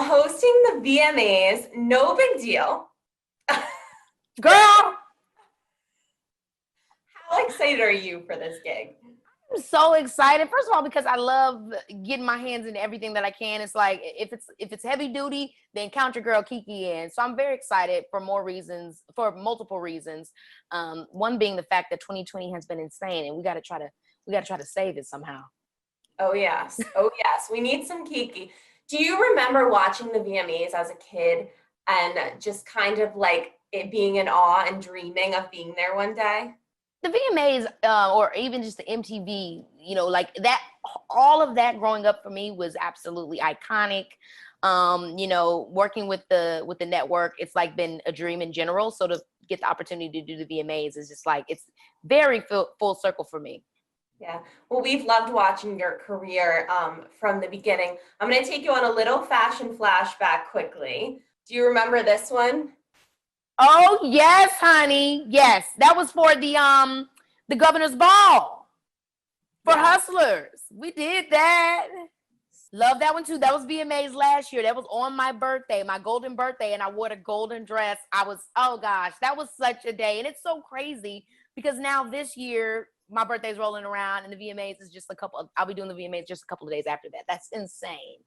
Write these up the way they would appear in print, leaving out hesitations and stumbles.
hosting the VMAs, no big deal. Girl, How excited are you for this gig? I'm so excited. First of all, because I love getting my hands into everything that I can. It's like if it's heavy duty, then count your girl Keke in. So I'm very excited for multiple reasons. One being the fact that 2020 has been insane, and we got to try to save it somehow. Oh yes. Oh yes. We need some Keke. Do you remember watching the VMAs as a kid and just kind of like it being in awe and dreaming of being there one day? The VMAs, or even just the MTV, like that, all of that growing up for me was absolutely iconic. Working with the network, it's like been a dream in general. So to get the opportunity to do the VMAs is just like, it's very full circle for me. Yeah. Well, we've loved watching your career from the beginning. I'm going to take you on a little fashion flashback quickly. Do you remember this one? Oh yes, honey. Yes, that was for the governor's ball for Yes. Hustlers. We did that. Love that one too. That was VMAs last year. That was on my birthday, my golden birthday, and I wore a golden dress. Oh gosh, that was such a day. And it's so crazy because now this year my birthday's rolling around and the VMAs is just I'll be doing the VMAs just a couple of days after that. That's insane.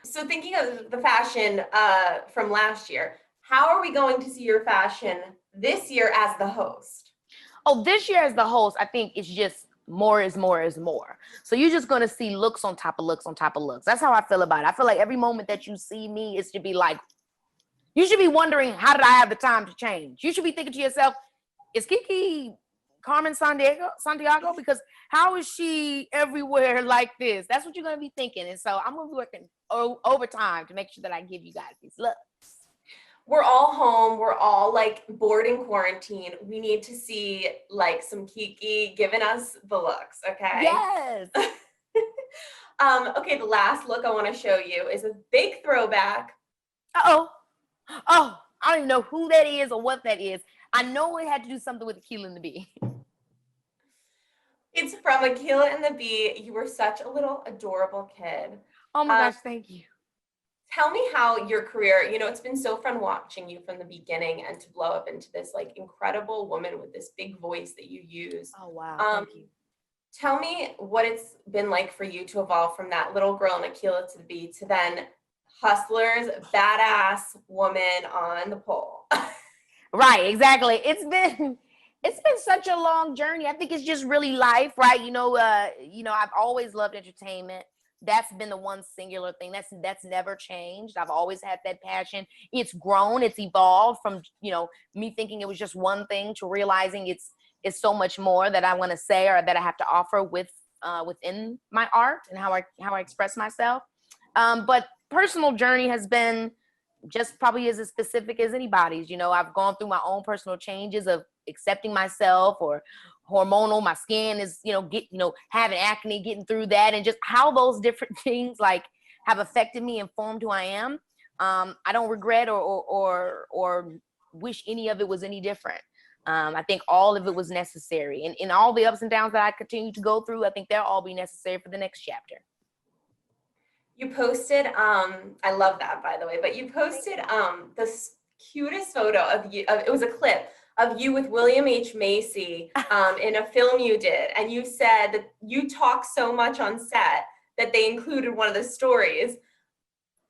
So thinking of the fashion from last year, how are we going to see your fashion this year as the host? Oh, this year as the host, I think it's just more is more is more. So you're just going to see looks on top of looks on top of looks. That's how I feel about it. I feel like every moment that you see me, it should be like, you should be wondering, how did I have the time to change? You should be thinking to yourself, is Keke Carmen Santiago? Because how is she everywhere like this? That's what you're going to be thinking. And so I'm going to be working overtime to make sure that I give you guys these looks. We're all home. We're all like bored in quarantine. We need to see like some Keke giving us the looks. Okay. Yes. Okay. The last look I want to show you is a big throwback. Oh, I don't even know who that is or what that is. I know it had to do something with Aquila and the Bee. It's from Aquila and the Bee. You were such a little adorable kid. Oh my gosh, thank you. Tell me how your career, it's been so fun watching you from the beginning and to blow up into this like incredible woman with this big voice that you use. Oh wow, thank you. Tell me what it's been like for you to evolve from that little girl in Aquila to the Bee to then Hustlers, badass woman on the pole. Right, exactly. It's been such a long journey. I think it's just really life, right? I've always loved entertainment. That's been the one singular thing that's never changed. I've always had that passion. It's grown, it's evolved from me thinking it was just one thing to realizing it's so much more that I want to say or that I have to offer within my art and how I express myself. But personal journey has been just probably as specific as anybody's. I've gone through my own personal changes of accepting myself or hormonal. My skin is, having acne, getting through that, and just how those different things like have affected me and formed who I am. I don't regret or wish any of it was any different. I think all of it was necessary, and in all the ups and downs that I continue to go through, I think they'll all be necessary for the next chapter. You posted, I love that by the way, but you posted the cutest photo of you. It was a clip of you with William H. Macy in a film you did. And you said that you talk so much on set that they included one of the stories.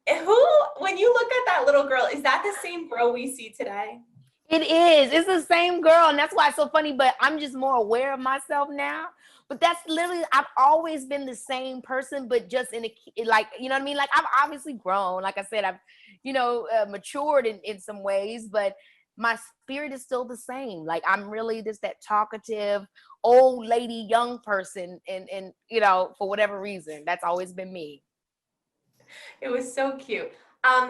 When you look at that little girl, is that the same girl we see today? It is. It's the same girl. And that's why it's so funny, but I'm just more aware of myself now. But that's literally, I've always been the same person, but just like, you know what I mean? Like, I've obviously grown. Like I said, I've, matured in some ways, but my spirit is still the same. Like, I'm really just that talkative, old lady, young person. And for whatever reason, that's always been me. It was so cute.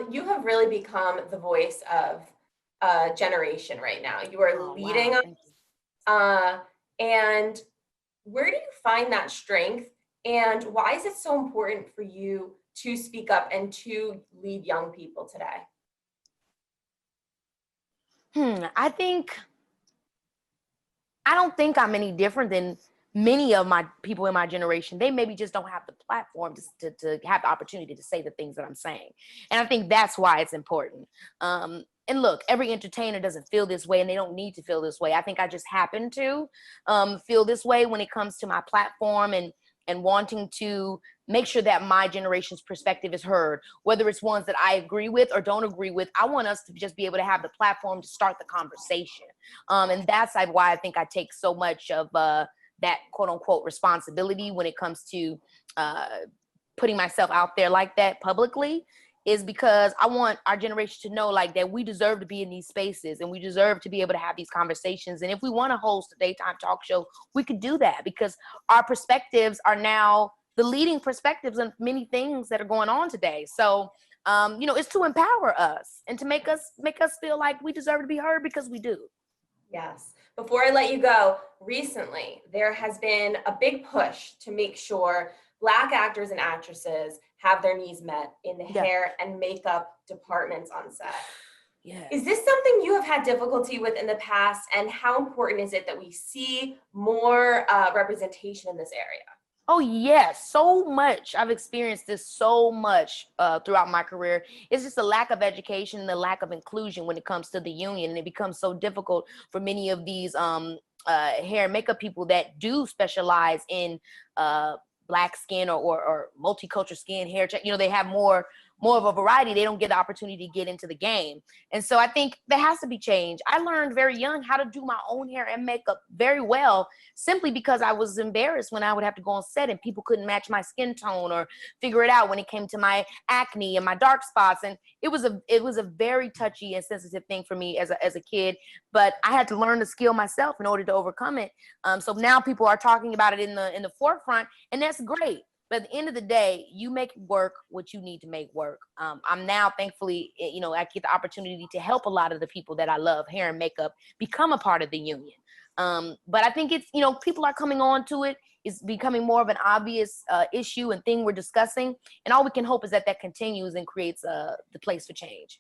You have really become the voice of a generation right now. You are leading us. And where do you find that strength, and why is it so important for you to speak up and to lead young people today? I don't think I'm any different than many of my people in my generation, they maybe just don't have the platform to have the opportunity to say the things that I'm saying. And I think that's why it's important. And look, every entertainer doesn't feel this way, and they don't need to feel this way. I think I just happen to feel this way when it comes to my platform and wanting to make sure that my generation's perspective is heard, whether it's ones that I agree with or don't agree with. I want us to just be able to have the platform to start the conversation. And that's why I think I take so much of that quote unquote responsibility when it comes to putting myself out there like that publicly, is because I want our generation to know like that we deserve to be in these spaces and we deserve to be able to have these conversations. And if we want to host a daytime talk show, we could do that because our perspectives are now the leading perspectives on many things that are going on today. So, it's to empower us and to make us feel like we deserve to be heard, because we do. Yes. Before I let you go, recently there has been a big push to make sure Black actors and actresses have their needs met in the hair and makeup departments on set. Yeah. Is this something you have had difficulty with in the past, and how important is it that we see more representation in this area? Oh yes, so much. I've experienced this so much throughout my career. It's just a lack of education and the lack of inclusion when it comes to the union, and it becomes so difficult for many of these hair and makeup people that do specialize in Black skin or multicultural skin, hair. They have more of a variety. They don't get the opportunity to get into the game, and so I think there has to be change. I learned very young how to do my own hair and makeup very well, simply because I was embarrassed when I would have to go on set and people couldn't match my skin tone or figure it out when it came to my acne and my dark spots. And it was a very touchy and sensitive thing for me as a kid, but I had to learn the skill myself in order to overcome it. So now people are talking about it in the forefront, and that's great. But at the end of the day, you make work what you need to make work. I'm now, thankfully, I get the opportunity to help a lot of the people that I love, hair and makeup, become a part of the union. But I think it's, people are coming on to it. It's becoming more of an obvious issue and thing we're discussing. And all we can hope is that continues and creates the place for change.